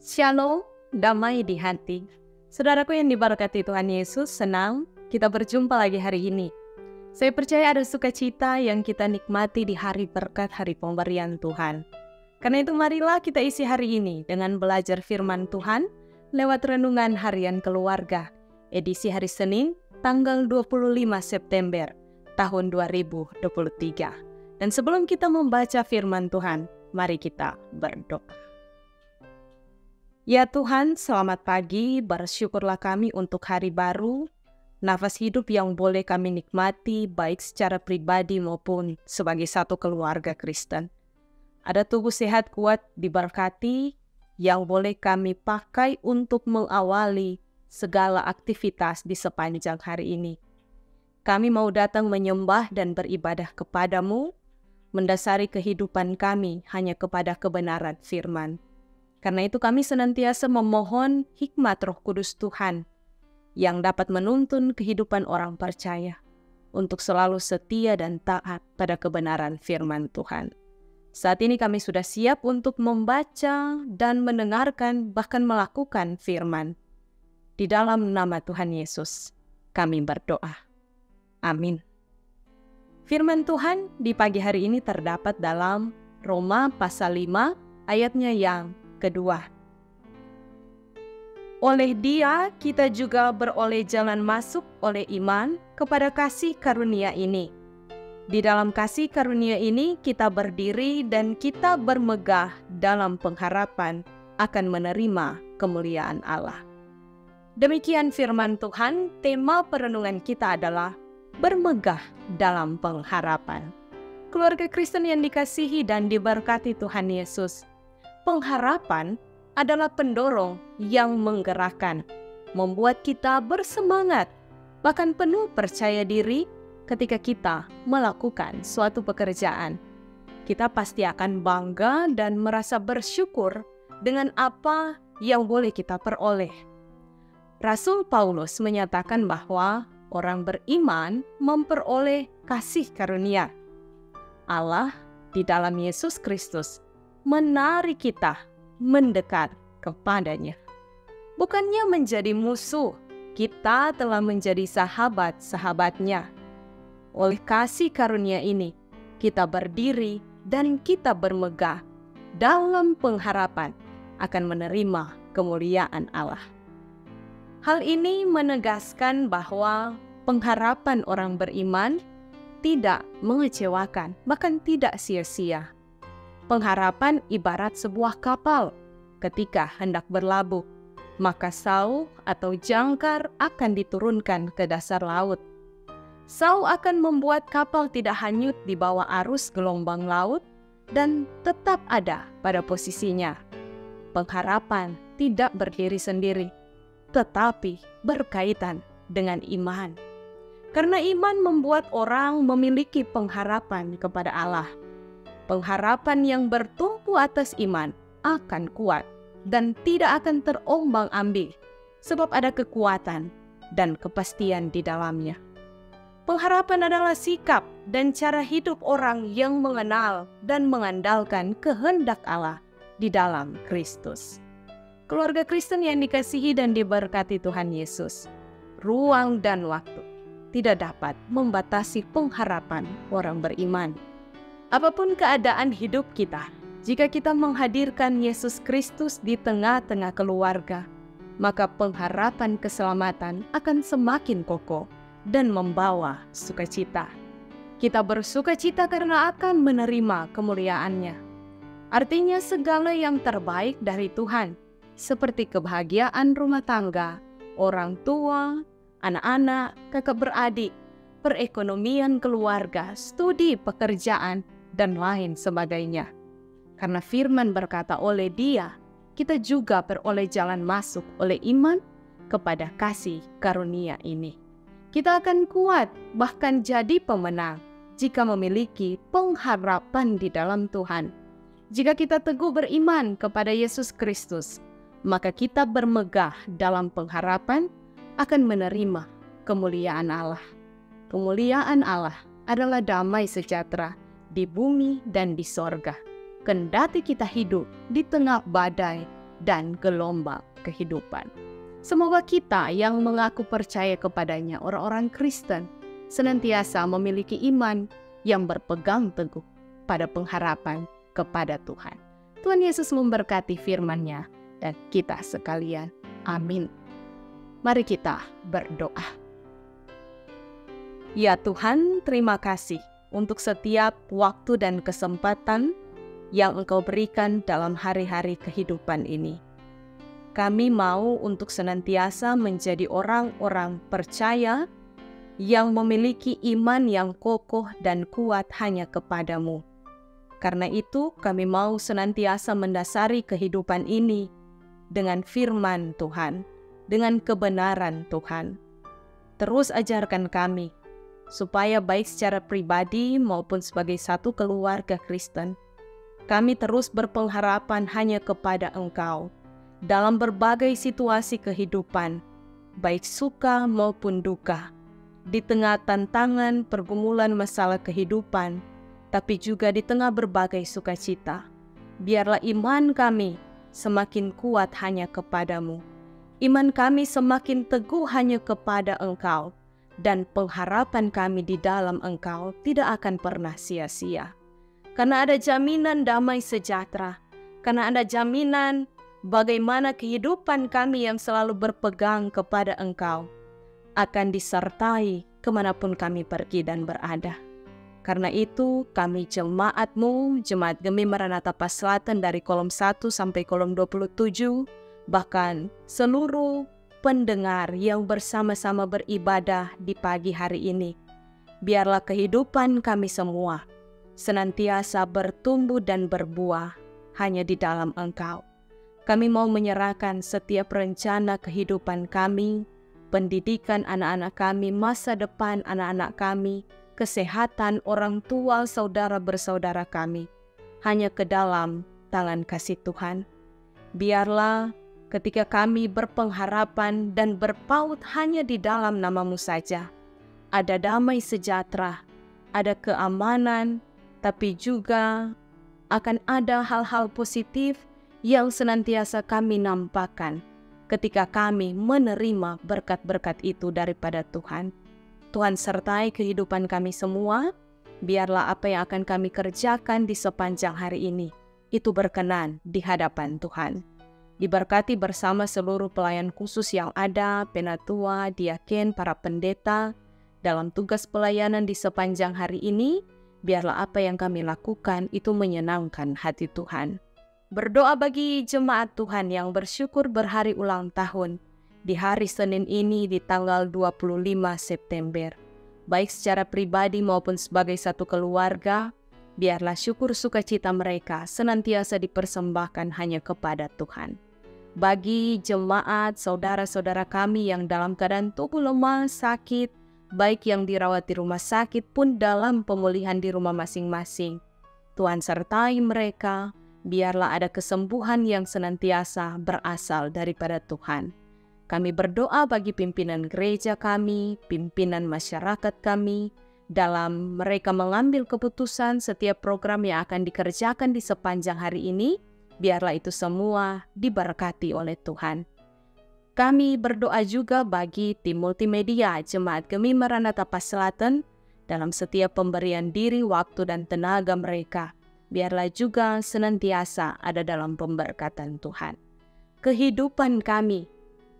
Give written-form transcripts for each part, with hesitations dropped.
Shalom, damai di hati. Saudaraku yang diberkati Tuhan Yesus, senang kita berjumpa lagi hari ini. Saya percaya ada sukacita yang kita nikmati di hari berkat, hari pemberian Tuhan. Karena itu marilah kita isi hari ini dengan belajar firman Tuhan lewat renungan harian keluarga, edisi hari Senin, tanggal 25 September tahun 2023. Dan sebelum kita membaca firman Tuhan, mari kita berdoa. Ya Tuhan, selamat pagi, bersyukurlah kami untuk hari baru, nafas hidup yang boleh kami nikmati baik secara pribadi maupun sebagai satu keluarga Kristen. Ada tubuh sehat kuat diberkati yang boleh kami pakai untuk mengawali segala aktivitas di sepanjang hari ini. Kami mau datang menyembah dan beribadah kepadamu, mendasari kehidupan kami hanya kepada kebenaran firman. Karena itu kami senantiasa memohon hikmat Roh Kudus Tuhan yang dapat menuntun kehidupan orang percaya untuk selalu setia dan taat pada kebenaran firman Tuhan. Saat ini kami sudah siap untuk membaca dan mendengarkan bahkan melakukan firman. Di dalam nama Tuhan Yesus kami berdoa. Amin. Firman Tuhan di pagi hari ini terdapat dalam Roma pasal 5 ayatnya yang kedua. Oleh Dia kita juga beroleh jalan masuk oleh iman kepada kasih karunia ini. Di dalam kasih karunia ini kita berdiri dan kita bermegah dalam pengharapan akan menerima kemuliaan Allah. Demikian firman Tuhan, tema perenungan kita adalah bermegah dalam pengharapan. Keluarga Kristen yang dikasihi dan diberkati Tuhan Yesus, pengharapan adalah pendorong yang menggerakkan, membuat kita bersemangat, bahkan penuh percaya diri ketika kita melakukan suatu pekerjaan. Kita pasti akan bangga dan merasa bersyukur dengan apa yang boleh kita peroleh. Rasul Paulus menyatakan bahwa orang beriman memperoleh kasih karunia. Allah di dalam Yesus Kristus menarik kita mendekat kepadanya. Bukannya menjadi musuh, kita telah menjadi sahabat-sahabatnya. Oleh kasih karunia ini, kita berdiri dan kita bermegah dalam pengharapan akan menerima kemuliaan Allah. Hal ini menegaskan bahwa pengharapan orang beriman tidak mengecewakan, bahkan tidak sia-sia. Pengharapan ibarat sebuah kapal. Ketika hendak berlabuh, maka sauh atau jangkar akan diturunkan ke dasar laut. Sauh akan membuat kapal tidak hanyut di bawah arus gelombang laut dan tetap ada pada posisinya. Pengharapan tidak berdiri sendiri, tetapi berkaitan dengan iman. Karena iman membuat orang memiliki pengharapan kepada Allah. Pengharapan yang bertumpu atas iman akan kuat dan tidak akan terombang-ambing, sebab ada kekuatan dan kepastian di dalamnya. Pengharapan adalah sikap dan cara hidup orang yang mengenal dan mengandalkan kehendak Allah di dalam Kristus. Keluarga Kristen yang dikasihi dan diberkati Tuhan Yesus, ruang dan waktu tidak dapat membatasi pengharapan orang beriman. Apapun keadaan hidup kita, jika kita menghadirkan Yesus Kristus di tengah-tengah keluarga, maka pengharapan keselamatan akan semakin kokoh dan membawa sukacita. Kita bersukacita karena akan menerima kemuliaan-Nya. Artinya segala yang terbaik dari Tuhan, seperti kebahagiaan rumah tangga, orang tua, anak-anak, kakak beradik, perekonomian keluarga, studi pekerjaan, dan lain sebagainya. Karena firman berkata oleh Dia, kita juga beroleh jalan masuk oleh iman kepada kasih karunia ini. Kita akan kuat, bahkan jadi pemenang, jika memiliki pengharapan di dalam Tuhan. Jika kita teguh beriman kepada Yesus Kristus, maka kita bermegah dalam pengharapan akan menerima kemuliaan Allah. Kemuliaan Allah adalah damai sejahtera di bumi dan di sorga. Kendati kita hidup di tengah badai, dan gelombang kehidupan. Semoga kita yang mengaku percaya kepadanya, orang-orang Kristen, senantiasa memiliki iman yang berpegang teguh pada pengharapan kepada Tuhan. Tuhan Yesus memberkati firman-Nya dan kita sekalian. Amin. Mari kita berdoa. Ya Tuhan, terima kasih untuk setiap waktu dan kesempatan yang Engkau berikan dalam hari-hari kehidupan ini. Kami mau untuk senantiasa menjadi orang-orang percaya yang memiliki iman yang kokoh dan kuat hanya kepadamu. Karena itu kami mau senantiasa mendasari kehidupan ini dengan firman Tuhan, dengan kebenaran Tuhan. Terus ajarkan kami, supaya baik secara pribadi maupun sebagai satu keluarga Kristen, kami terus berpengharapan hanya kepada Engkau dalam berbagai situasi kehidupan, baik suka maupun duka, di tengah tantangan pergumulan masalah kehidupan, tapi juga di tengah berbagai sukacita. Biarlah iman kami semakin kuat hanya kepadamu. Iman kami semakin teguh hanya kepada Engkau, dan pengharapan kami di dalam Engkau tidak akan pernah sia-sia. Karena ada jaminan damai sejahtera, karena ada jaminan bagaimana kehidupan kami yang selalu berpegang kepada Engkau akan disertai kemanapun kami pergi dan berada. Karena itu kami jemaat-Mu, Jemaat Gemi Maranatha Paselatan dari kolom 1 sampai kolom 27, bahkan seluruh pendengar yang bersama-sama beribadah di pagi hari ini, biarlah kehidupan kami semua senantiasa bertumbuh dan berbuah hanya di dalam Engkau. Kami mau menyerahkan setiap rencana kehidupan kami, pendidikan anak-anak kami, masa depan anak-anak kami, kesehatan orang tua, saudara bersaudara kami, hanya ke dalam tangan kasih Tuhan. Biarlah ketika kami berpengharapan dan berpaut hanya di dalam nama-Mu saja, ada damai sejahtera, ada keamanan, tapi juga akan ada hal-hal positif yang senantiasa kami nampakkan ketika kami menerima berkat-berkat itu daripada Tuhan. Tuhan sertai kehidupan kami semua, biarlah apa yang akan kami kerjakan di sepanjang hari ini, itu berkenan di hadapan Tuhan. Diberkati bersama seluruh pelayan khusus yang ada, penatua, diaken, para pendeta, dalam tugas pelayanan di sepanjang hari ini, biarlah apa yang kami lakukan itu menyenangkan hati Tuhan. Berdoa bagi jemaat Tuhan yang bersyukur berhari ulang tahun di hari Senin ini di tanggal 25 September. Baik secara pribadi maupun sebagai satu keluarga, biarlah syukur sukacita mereka senantiasa dipersembahkan hanya kepada Tuhan. Bagi jemaat, saudara-saudara kami yang dalam keadaan tubuh lemah, sakit, baik yang dirawat di rumah sakit pun dalam pemulihan di rumah masing-masing, Tuhan sertai mereka, biarlah ada kesembuhan yang senantiasa berasal daripada Tuhan. Kami berdoa bagi pimpinan gereja kami, pimpinan masyarakat kami, dalam mereka mengambil keputusan setiap program yang akan dikerjakan di sepanjang hari ini, biarlah itu semua diberkati oleh Tuhan. Kami berdoa juga bagi tim multimedia Jemaat Gemi Maranatha Paselatan dalam setiap pemberian diri, waktu, dan tenaga mereka. Biarlah juga senantiasa ada dalam pemberkatan Tuhan. Kehidupan kami,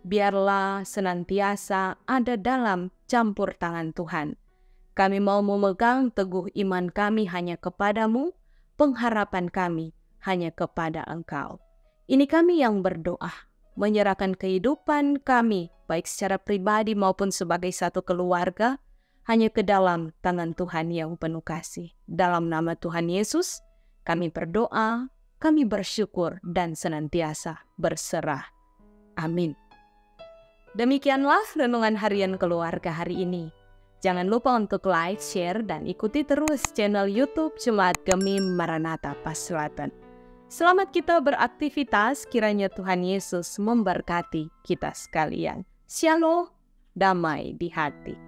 biarlah senantiasa ada dalam campur tangan Tuhan. Kami mau memegang teguh iman kami hanya kepadamu, pengharapan kami hanya kepada Engkau. Ini kami yang berdoa, menyerahkan kehidupan kami, baik secara pribadi maupun sebagai satu keluarga, hanya ke dalam tangan Tuhan yang penuh kasih. Dalam nama Tuhan Yesus, kami berdoa, kami bersyukur, dan senantiasa berserah. Amin. Demikianlah renungan harian keluarga hari ini. Jangan lupa untuk like, share, dan ikuti terus channel YouTube Jemaat Gemi Maranatha Paselatan. Selamat kita beraktivitas, kiranya Tuhan Yesus memberkati kita sekalian. Shalom, damai di hati.